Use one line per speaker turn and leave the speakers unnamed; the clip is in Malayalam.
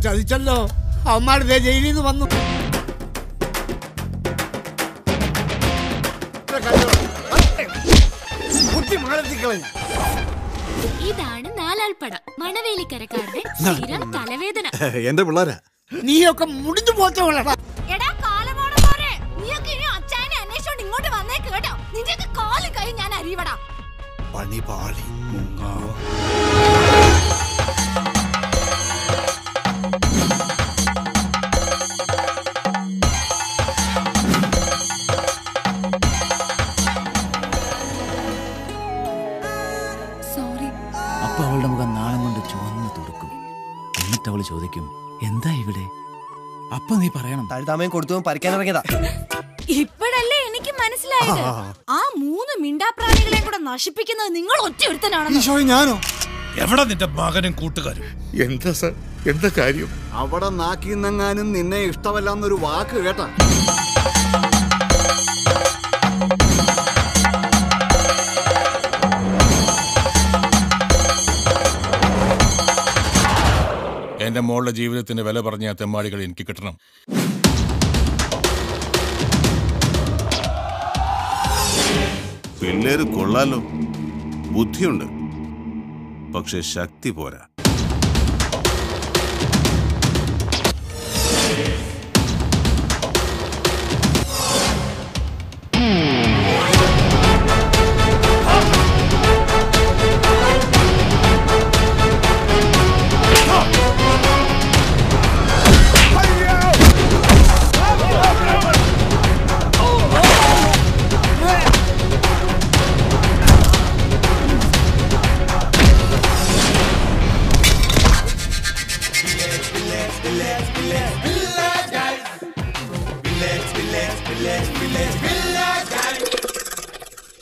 ചതിച്ചല്ലോ. അവന്മാർ ജയിലിൽ നിന്ന് വന്നു.
ഇതാണ് നാലാൾപ്പട മണവേലിക്കരക്കാരുടെ സ്ഥിരം തലവേദന.
എന്റെ പിള്ളേരാ.
നീയൊക്കെ മുടിഞ്ഞു പോച്ചോളാ.
എടാ കാലമോണപ്പോരെ, നീയൊക്കെ ഇനി അച്ചായനെ അന്വേഷിച്ചോണ്ട് ഇങ്ങോട്ട് വന്നേക്ക് കേട്ടോ. നിന്റെയൊക്കെ കാലും കൈ ഞാൻ അരിവടാ.
പണി പാളി.
അപ്പൊ അവളുടെ മുഖം നാണം കൊണ്ട് ചുവന്ന് തുറക്കും. എന്നിട്ട് അവള് ചോദിക്കും, എന്താ ഇവിടെ? അപ്പൊ നീ പറയണം,
തഴുതാമയും കൊടുത്തു പറിക്കാനിറങ്ങിയതാ.
ഇപ്പോഴല്ലേ എനിക്ക് മനസ്സിലായത്, ആ 3 മിണ്ടാപ്രാണികളെയും കൂടെ നശിപ്പിക്കുന്നത് നിങ്ങൾ ഒറ്റ ഒരുത്തനാണെന്ന്.
ഞാനോ?
എവിടെ നിന്റെ മകനും കൂട്ടുകാരും?
എന്താ സർ, എന്താ കാര്യം? അവിടെ നാക്കിന്നെങ്ങാനും നിന്നെ ഇഷ്ടമല്ലാന്നൊരു വാക്ക് കേട്ടാ.
എന്റെ മോളുടെ ജീവിതത്തിന്റെ വില പറഞ്ഞ തെമ്മാടികൾ എനിക്ക് കിട്ടണം.
പിള്ളേര് കൊള്ളാലോ, ബുദ്ധിയുണ്ട്, പക്ഷെ ശക്തി പോരാ.
Village.